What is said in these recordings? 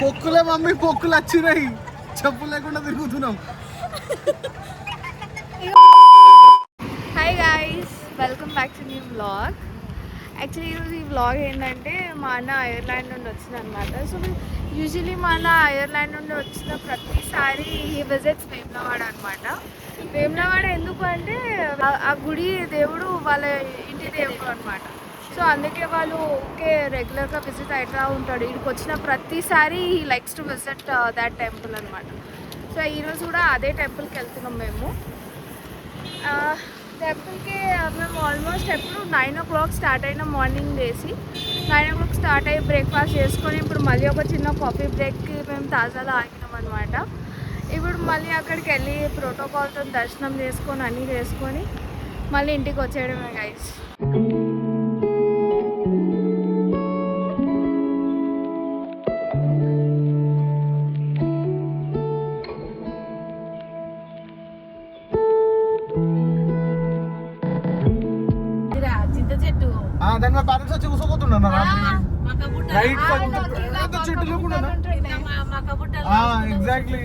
పొక్కులే mummy, పొక్కులు వచ్చినాయి, చెప్పు లేకుండా తిరుగుతున్నాం. Hi guys, welcome back to new vlog. Actually ఈరోజు ఈ వ్లాగ్ ఏంటంటే మా అన్న ఐర్లాండ్ నుండి వచ్చిందనమాట. సో యూజువలీ మా అన్న ఐర్లాండ్ నుండి వచ్చిన ప్రతిసారి ఈ విజిట్స్ వేములవాడ అనమాట. వేములవాడ ఎందుకు అంటే ఆ గుడి దేవుడు వాళ్ళ ఇంటి దేవుడు అనమాట. సో అందుకే వాళ్ళు ఓకే రెగ్యులర్గా విజిట్ అవుతూ ఉంటాడు. ఇక్కడికి వచ్చిన ప్రతిసారి ఈ likes to visit that temple అనమాట. సో ఈరోజు కూడా అదే టెంపుల్కి వెళ్తున్నాం మేము. టెంపుల్కి మేము ఆల్మోస్ట్ ఎప్పుడు 9 o'clock స్టార్ట్ అయినా, మార్నింగ్ వేసి 9 o'clock స్టార్ట్ అయ్యి బ్రేక్ఫాస్ట్ చేసుకొని ఇప్పుడు మళ్ళీ ఒక చిన్న కాఫీ బ్రేక్కి మేము తాజాలో ఆగినాం అనమాట. ఇప్పుడు మళ్ళీ అక్కడికి వెళ్ళి ప్రోటోకాల్తో దర్శనం చేసుకొని అన్నీ చేసుకొని మళ్ళీ ఇంటికి వచ్చేయడమే గైస్. దాని మీద పేరెంట్స్ వచ్చి కూసోపోతున్నా చెట్లు కూడా ఎగ్జాక్ట్లీ.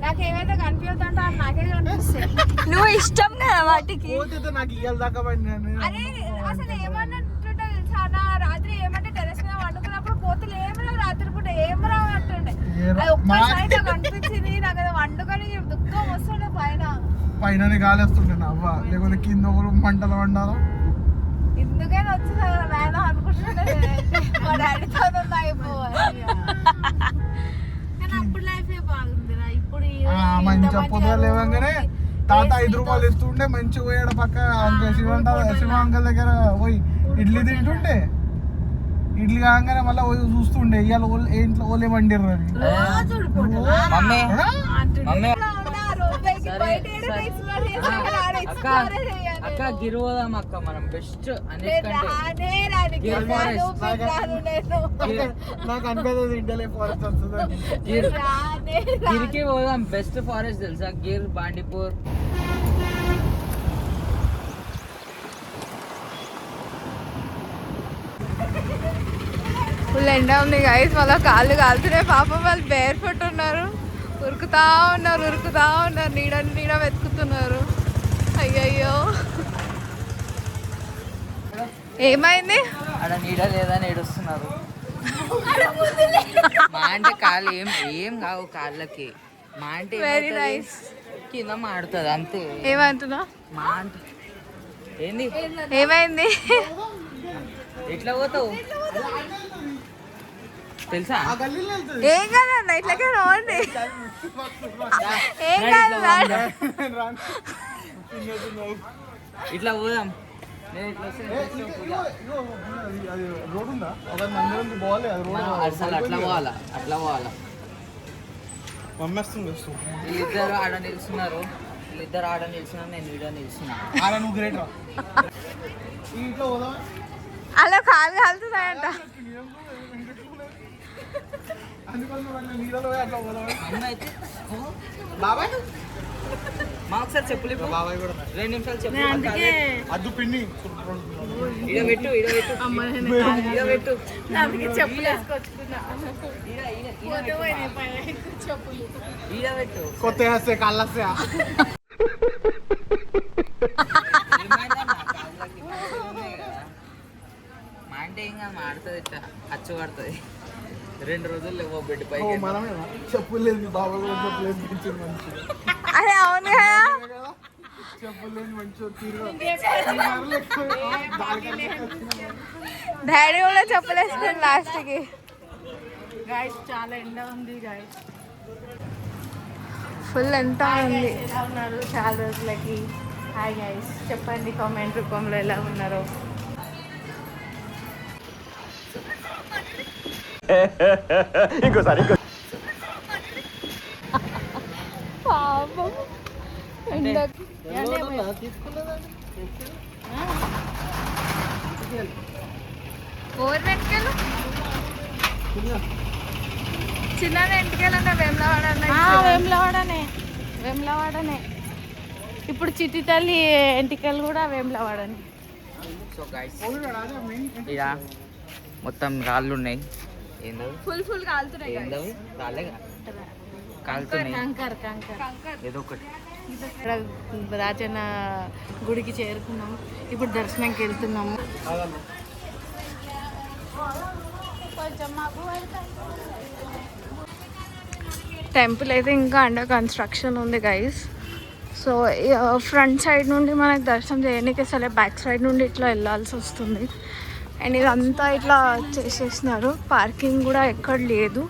నాకేమైతే కనిపించదంటే నాకే కనిపిస్తాయి. నువ్వు ఇష్టం కదా వాటికి. నాకు ఇయ్యాలి దాకా అరే అసలు ఏమన్నట్టుంటే చాలా రాత్రి ఏమంటే టెరెస్ మీద వండుకున్నప్పుడు పోతులు ఏమరా రాత్రి పూట ఏమరా అంటుండే. అది ఒక్కసారి నాకు అనిపించింది. నాకు అది వండుకొని దుఃఖం వస్తుండే. పైన గాలేస్తుండే అవ్వ, లేకపోతే కింద ఒకరు మంటలు వండాలా. ఇందుకని వచ్చింది నేను అనుకుంటుండే మా డాడీతో అయిపోవాలి. అప్పుడు లైఫ్ బాగుందిరా. ఇప్పుడు మంచిగా పొద్దుగా లేవగానే తాత 5 రూపాయలు ఇస్తుండే, మంచిగా పోయాడు పక్క శివ అంకల్ దగ్గర పోయి ఇడ్లీ తింటుండే. ఇడ్లీ కాగానే మళ్ళీ చూస్తుండే ఇవాళ ఇంట్లో ఓలే వండిర్రు అని. అక్క గిర్ పోదాం అక్క, మనం బెస్ట్ గిరికి పోదాం. బెస్ట్ ఫారెస్ట్ తెలుసా? గిర్, బాండీపూర్. ఫుల్ ఎండ ఉంది గైస్. వాళ్ళ కాళ్ళు కాలుతున్నాయి పాపం. వాళ్ళు బేర్ ఫుట్ ఉన్నారు, ఉరుకుతా ఉన్నారు నీడ వెతుకుతున్నారు. అయ్యయ్యో ఏమైంది? అక్కడ నీడ లేదని ఏడుస్తున్నారు. మా అంటే కాళ్ళు ఏం కావు కాళ్ళకి. మా అంటే వెరీ నైస్ కింద మాడుతుంది అంతే. ఏమంటున్నా? మా అంటే ఏంది? ఏమైంది? ఎట్లా పోతావు తెలుసా? ఏం కాదన్న, ఇట్లాగే రాండి. ఏం కాదు, ఇట్లా పోదాం. అసలు అట్లా పోవాలా? వీళ్ళిద్దరు ఆడ నిలుస్తున్నారు, నేను వీడియో నిలుస్తున్నా. అలా కాలు కాలుతున్నాయంట. బాబాయ్ మా ఒకసారి చెప్పులు బాబాయ్ కూడా 2 నిమిషాలు చెప్పు. అద్దు పిన్ని పెట్టు కొత్త వస్తే కాళ్ళు వస్తాయా? మా అంటే ఇంకా మాడుతుంది, ఇట్లా ఖర్చు పడుతుంది. 2 రోజులు లేవో బెడ్ పై చెప్పులేదు. బాబా కూడా చెప్పులేదు మంచిగా. అరే అవును కదా, చెప్పులేదు మంచిగా. డాడీ కూడా చెప్పలేస్తుంది లాస్ట్కి. గైస్ చాలా ఎండ ఉంది గైస్, ఫుల్ ఎంత ఉంది. ఎలా ఉన్నారు చాలా రోజులకి? హాయ్ గైస్, చెప్పండి కామెంట్ రూపంలో ఎలా ఉన్నారో. ఇంకోసారి పాపం ఎండకి ఓర్ వెంటకెళ్ళు చిన్న వెంటకెళ్ళంటే వేములవాడనే. ఇప్పుడు చిట్టి తల్లి ఎంటికలు కూడా వేములవాడని. సో గైస్ మొత్తం రాళ్ళు ఉన్నాయి. ఏందో ఫుల్ కాలుతున్నాయి ఏందో రాలే కాలుతున్నాయి కంకర్ ఏదో ఒకటి. ఇక్కడ రాజన్న గుడికి చేరుకున్నాము. ఇప్పుడు దర్శనంకి వెళ్తున్నాము. టెంపుల్ అయితే ఇంకా అండర్ కన్స్ట్రక్షన్ ఉంది గైస్. సో ఫ్రంట్ సైడ్ నుండి మనకు దర్శనం చేయడానికి అసలే బ్యాక్ సైడ్ నుండి ఇట్లా వెళ్ళాల్సి వస్తుంది. అండ్ ఇదంతా ఇట్లా చేసేసినారు, పార్కింగ్ కూడా ఎక్కడ లేదు.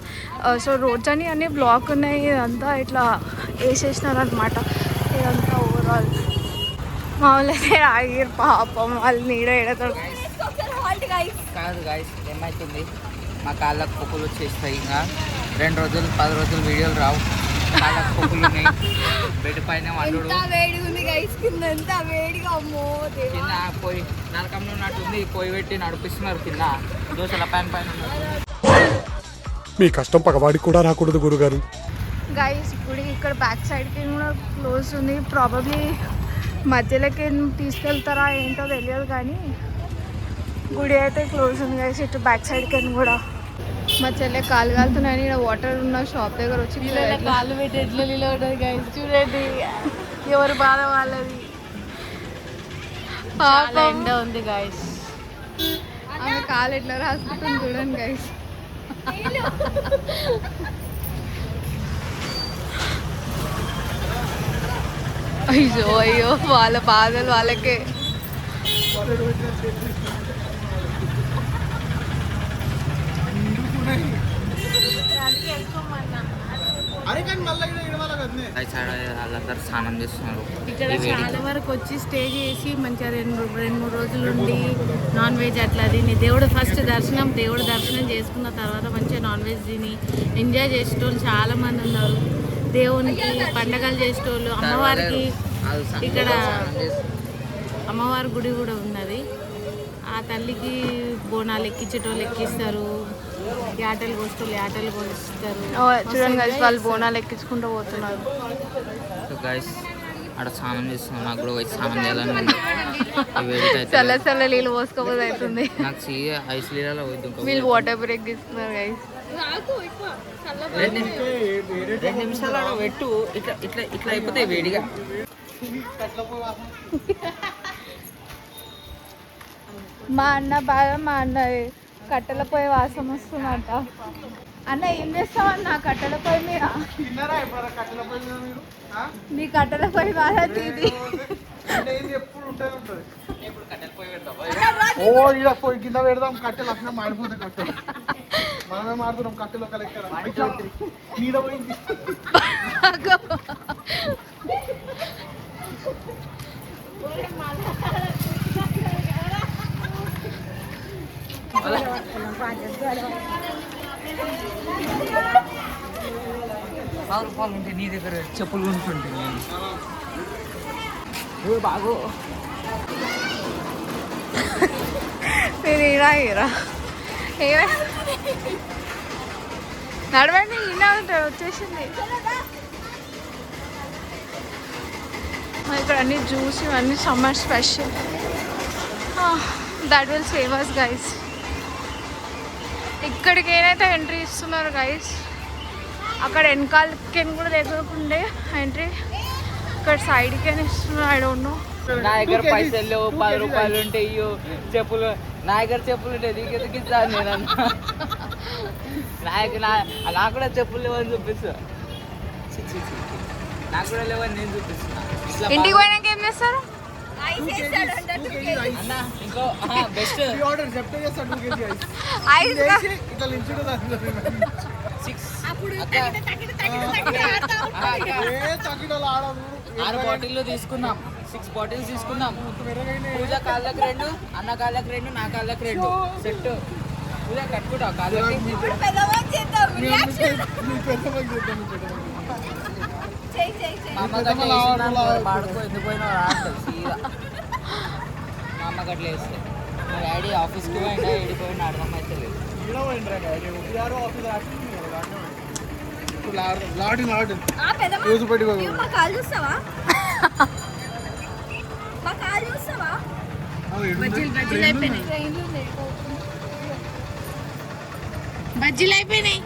సో రోడ్స్ అన్నీ బ్లాక్ ఉన్నాయి, ఇదంతా ఇట్లా వేసేసినారు అనమాట. ఇదంతా ఓవరాల్ మామూలు అయితే ఆగిరు పాపం, వాళ్ళు నీడ ఎడతాడు. కాదు గాయస్, ఏమవుతుంది మా కాళ్ళకు పొక్కులు వచ్చేస్తాయి. ఇంకా 2 రోజులు 10 రోజులు వీడియోలు రావు. కాళ్ళకు పొక్కులు ఉన్నాయి. బెడ్ పైన వండుడు కింద పోయి నరకంలో ఉన్నట్టుంది. పోయి పెట్టి నడిపిస్తున్నారు కింద దోశల పైన ఉన్నారు. మీ కష్టం పగవాడికి కూడా రాకూడదు గురుగారు. గైస్ గుడి ఇక్కడ బ్యాక్ సైడ్కి కూడా క్లోజ్ ఉంది. ప్రాబబ్లీ మధ్యలోకి తీసుకెళ్తారా ఏంటో తెలియదు, కానీ గుడి అయితే క్లోజ్ ఉంది గైస్. ఇటు బ్యాక్ సైడ్కి కూడా మా చెల్లె కాలు కాలుతున్నాయని ఇక్కడ వాటర్ ఉన్న షాప్ దగ్గర వచ్చి కాళ్ళు పెట్టి ఎట్లా నిలబడ్డది గైస్, చూడండి ఎవరు బాధ వాళ్ళది. చాలా ఎండ ఉంది గైస్. ఆమె కాలు ఎట్లా రాసుకుంటుంది చూడండి గైస్. అయ్యో వాళ్ళ బాధలు వాళ్ళకే. అరే కానీ మళ్ళీ ఇడవాల కదనే. వాళ్ళందరూ స్నానం చేస్తున్నారు. ఇక్కడ చాలా వరకు వచ్చి స్టే చేసి మంచిగా 2-3 రోజులు ఉండి నాన్ వెజ్ అట్లా తిని దేవుడు దర్శనం చేసుకున్న తర్వాత మంచిగా నాన్ వెజ్ తిని ఎంజాయ్ చేసేటోళ్ళు చాలా మంది ఉన్నారు. దేవునికి పండగలు చేసేటోళ్ళు, అమ్మవారికి ఇక్కడ అమ్మవారి గుడి కూడా ఉన్నది. ఆ తల్లికి బోనాలు ఎక్కించేటోళ్ళు ఎక్కిస్తారు, యాటలు కోసేటోళ్ళు యాటలు కోస్తారు. చూడండి గైస్, వాళ్ళు బోనాలు ఎక్కించుకుంటూ పోతున్నారు. సో గైస్ అక్కడ స్నానం చేస్తున్నాం. నాకు కూడా వచ్చి స్నానం చేయాలని ఉంది. చల్ల నీళ్ళు పోసుకోపోతే అవుతుంది. నాకు ఐస్ నీళ్ళలో పోయి వీళ్ళు వాటర్ బ్రేక్ తీసుకున్నారు గైస్. 2 నిమిషాలు ఆడ పెట్టు, ఇట్లా ఇట్లా ఇట్లా అయిపోతాయి వేడిగా. మా అన్న కట్టెల పొయ్యి వాసన వస్తుందంట. అన్న ఏం చేస్తావన్న కట్టెల పొయ్యి మీద? తిన్నారా ఎప్పుడైనా కట్టెల పొయ్యి మీద మీరు? మీ కట్టెల పొయ్యి వాసన తీది. ఎప్పుడు ఉంటుంది. ఓ ఇలా పోయి కింద పెడదాం, కట్టెలు అట్లా మాడిపోతాయి. కట్టెలు మనమే మాడుతున్నాం. కట్టెలు ఒక లెక్క నీడ పోయింది. ₹100 ఉంటే నీ దగ్గర చెప్పులు ఉంటుంటే నేను బాగో మీరు ఇరా నడవండి. ఈయన ఉంటాడు, వచ్చేసింది. ఇక్కడ అన్ని జ్యూస్ ఇవన్నీ summer special. That will save us guys. ఇక్కడికి ఏదైతే ఎంట్రీ ఇస్తున్నారు గైస్, అక్కడ వెనకాలకి కూడా లేకుండే ఎంట్రీ ఇక్కడ సైడ్కి ఇస్తున్నారు. I don't know. నా దగ్గర పైసలు లేవు, ₹10 ఉంటే ఇయ్యో చెప్పులు. నా దగ్గర చెప్పులు ఉంటాయి, నీకెందుకు ఇస్తాను నేను? నాకు కూడా చెప్పులు లేవని చూపిస్తా. నాకు కూడా లేవని నేను చూపిస్తున్నా. ఇంటికి పోయినాక ఏం చేస్తారు? అన్న ఇంకో బెస్ట్ చెప్తే చేస్తాడు. ఐస్ ఇట్లా లించుడు 6 బాటిల్లు తీసుకున్నాం. 6 బాటిల్స్ తీసుకున్నాం. పూజ కాళ్ళకి 2, అన్న కాళ్ళకి 2, నా కాళ్ళకి 2 సెట్. పూజ కట్టుకుంటావు కాళ్ళకి. మా అమ్మ గట్ల పాడుకో ఎందుకు పోయినా సీదా. మా అమ్మ గట్ల వేస్తే మా డాడీ ఆఫీస్కి పోయినా ఏడిపోయినా అర్థమైతే లేదు. బజ్జీలు అయిపోయినాయి.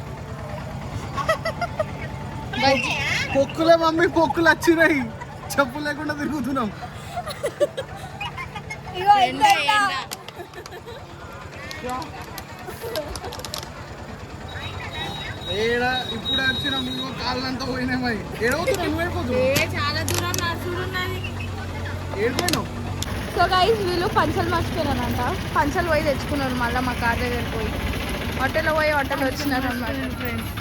పొక్కులే మమ్మీ, పొక్కులు వచ్చినాయి, చెప్పు లేకుండా తిరుగుతున్నాం. ఇగో ఎండ, ఎండ. ఏడ ఇప్పుడు వచ్చినాం, ఇంకో కాళ్ళంతా పోయినాయి. ఏడవుతున్నావు నువ్వు? అయిపోతున్నావు. చాలా దూరం నడుచుడున్నది. ఏడిపోయినావు? సో గైస్ వీళ్ళు పంచలు మర్చిపోయారంట. పంచలు పోయి తెచ్చుకున్నారు మళ్ళీ మా కార్ దగ్గర పోయి. హోటల్లో పోయి హోటల్ వచ్చినారు అనమాట ఫ్రెండ్స్.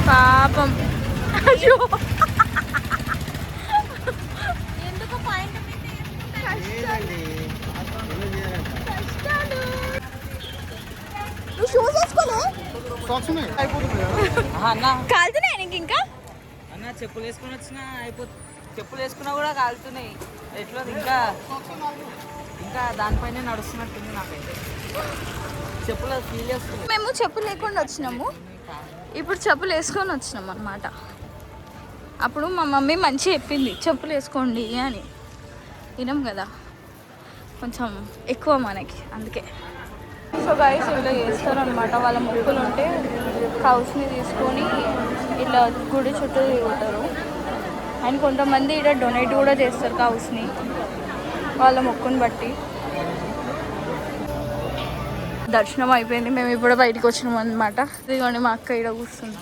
పాపం అయ్యో ఎందుకు పాయింట్ నువ్వు షూస్ వేసుకోలే? సాక్స్ ఉన్నాయి, అయిపోతుంది కదా. అన్న కాలుతున్నాయి నీకు ఇంకా? అన్న చెప్పులు వేసుకుని వచ్చినా చెప్పులు వేసుకున్నా కూడా కాలుతున్నాయి. ఎట్లా ఇంకా దానిపైన నడుస్తున్నట్టుంది నాకైతే. చెప్పులు ఫీల్ చేస్తుంది. మేము చెప్పులు లేకుండా వచ్చినాము, ఇప్పుడు చెప్పులు వేసుకొని వచ్చినాం అనమాట. అప్పుడు మా మమ్మీ మంచిగా చెప్పింది చెప్పులు వేసుకోండి అని. వినం కదా, కొంచెం ఎక్కువ మనకి, అందుకే. సో గైస్ ఇలా చేస్తారు అనమాట. వాళ్ళ మొక్కులు ఉంటే కౌస్ని తీసుకొని ఇట్లా గుడి చుట్టూ తిరుగుతారు. అండ్ కొంతమంది ఇక్కడ డొనేట్ కూడా చేస్తారు కౌస్ని వాళ్ళ మొక్కుని బట్టి. దర్శనం అయిపోయింది, మేము ఇప్పుడు బయటికి వచ్చినాం అనమాట. ఇదిగోండి మా అక్క ఇక్కడ కూర్చుంది.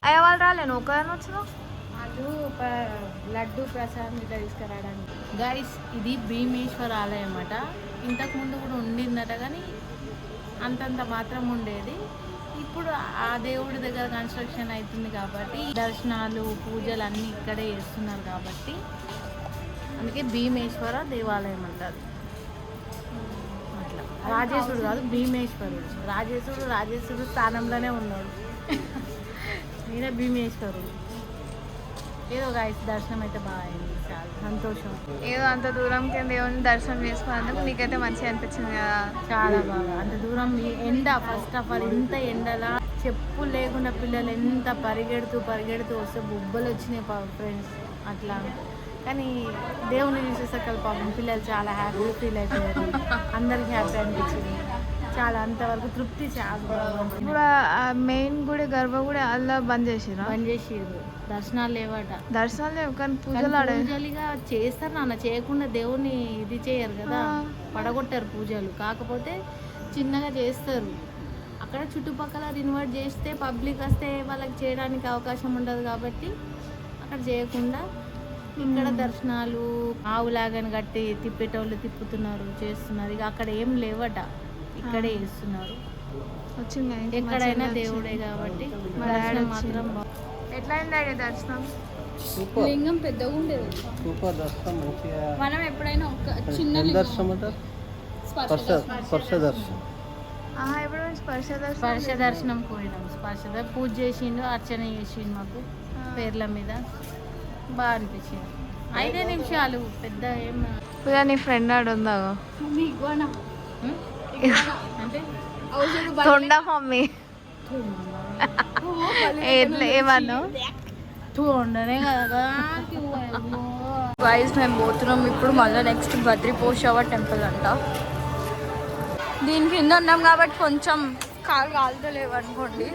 అయ్యా వాళ్ళు రాలేను, ఒకదాన్ని వచ్చినావు. వాళ్ళు లడ్డు ప్రసాదం ఇట్లా తీసుకురావడానికి. గైస్ ఇది భీమేశ్వర ఆలయం అన్నమాట. ఇంతకుముందు కూడా ఉండిందట, కానీ అంతంత మాత్రం ఉండేది. ఇప్పుడు ఆ దేవుడి దగ్గర కన్స్ట్రక్షన్ అవుతుంది కాబట్టి దర్శనాలు పూజలు అన్నీ ఇక్కడే చేస్తున్నారు కాబట్టి అందుకే భీమేశ్వర దేవాలయం అంటారు. అట్లా రాజేశ్వరుడు కాదు, భీమేశ్వరుడు. రాజేశ్వరుడు స్థానంలోనే ఉన్నాడు. నేనే భీమేశ్వరుడు. ఏదో గాయస్ దర్శనం అయితే బాగా అయింది, చాలా సంతోషం. ఏదో అంత దూరంకి దేవుని దర్శనం చేసుకున్నందుకు నీకైతే మంచిగా అనిపించింది కదా? చాలా బాగా. అంత దూరం ఈ ఎండ, ఫస్ట్ ఆఫ్ ఆల్ ఇంత ఎండలా చెప్పులు లేకుండా పిల్లలు ఎంత పరిగెడుతూ వస్తే బొబ్బలు వచ్చినాయి ఫ్రెండ్స్. అట్లా కానీ దేవుని చూసేసరికి పాపం పిల్లలు చాలా హ్యాపీ ఫీల్ అయిపోయారు. అందరికి హ్యాపీ అనిపించింది. చాలా అంతవరకు తృప్తి. చాలా ఇప్పుడు మెయిన్ గుడి గర్భగుడి అలా బంద్ చేసిర్రు. దర్శనాలు లేవట. దర్శనాలు లేవు కానీ పూజలు పూజలుగా చేస్తారు నాన్న, చేయకుండా దేవుని ఇది చేయరు కదా, పడగొట్టారు పూజలు. కాకపోతే చిన్నగా చేస్తారు. అక్కడ చుట్టుపక్కల రినోవేట్ చేస్తే పబ్లిక్ వస్తే వాళ్ళకి చేయడానికి అవకాశం ఉండదు కాబట్టి అక్కడ చేయకుండా ఇక్కడ దర్శనాలు ఆవులాగాని కట్టి తిప్పేటోళ్ళు తిప్పుతున్నారు, చేస్తున్నారు. ఇక అక్కడ ఏం లేవట, ఇక్కడే చేస్తున్నారు. వచ్చింది ఎక్కడైనా దేవుడే కాబట్టి దర్శనం మాత్రం ఎట్లా అయింది దర్శనం? లింగం పెద్దగా ఉండేది. సూపర్ దర్శనం, మంచిగా. మనం ఎప్పుడైనా ఒక చిన్న దర్శనం అంటే స్పర్శ దర్శనం. ఇప్పుడు స్పర్శ దర్శనం పోయినాం. పూజ చేసిండు, అర్చన చేసిండు మాకు పేర్ల మీద. బాగా అనిపించింది. 5 నిమిషాలు, పెద్ద ఏం. పూజ నీ ఫ్రెండ్ ఆడు ఉందా అంటే తొండ మమ్మీ ఏమన్నావు? ఉండనే కదా. గైస్ మేము పోతున్నాం ఇప్పుడు మళ్ళీ నెక్స్ట్ బద్రీ పోషవ టెంపుల్ అంట. దీని కింద ఉన్నాం కాబట్టి కొంచెం కాలు కాలుతలేవు అనుకోండి.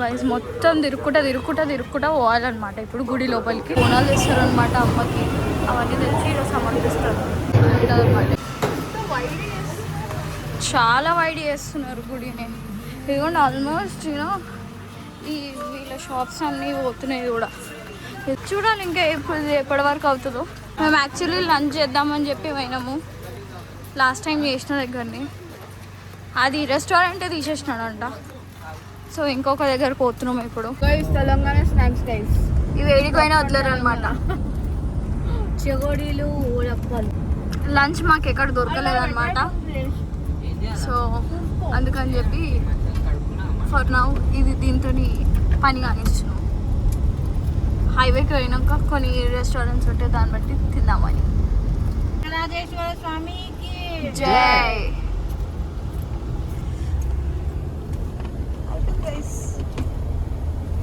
గైస్ మొత్తం తిరుక్కుంటా పోవాలన్నమాట. ఇప్పుడు గుడి లోపలికి బోనాలు తెస్తారు అనమాట అమ్మకి. అవన్నీ తెచ్చి ఇలా సమర్పిస్తారు అనమాట. చాలా వైడ్ చేస్తున్నారు గుడిని. ఇదిగోండి ఆల్మోస్ట్ ఈ వీళ్ళ షాప్స్ అన్నీ పోతున్నాయి కూడా. చూడాలి ఇంకా ఎప్పటి వరకు అవుతుందో. మేము యాక్చువల్లీ లంచ్ చేద్దామని చెప్పి పోయినాము లాస్ట్ టైం చేసిన దగ్గరని. అది రెస్టారెంటే తీసేసినాడంట. సో ఇంకొక దగ్గర పోతున్నాం ఇప్పుడు. తెలంగాణ స్నాక్స్ గైస్ ఇవి వేడికైనా వదిలేరు అనమాట. చెగోడీలు, ఊరప్పలు. లంచ్ మాకు ఎక్కడ దొరకలేదు అనమాట. సో అందుకని చెప్పి ఫర్ నౌ ఇది దీంతో పని కానిస్తున్నాం. హైవేకి పోయినాక కొన్ని రెస్టారెంట్స్ ఉంటాయి, దాన్ని బట్టి తిందామని. రాజేశ్వర స్వామికి జై.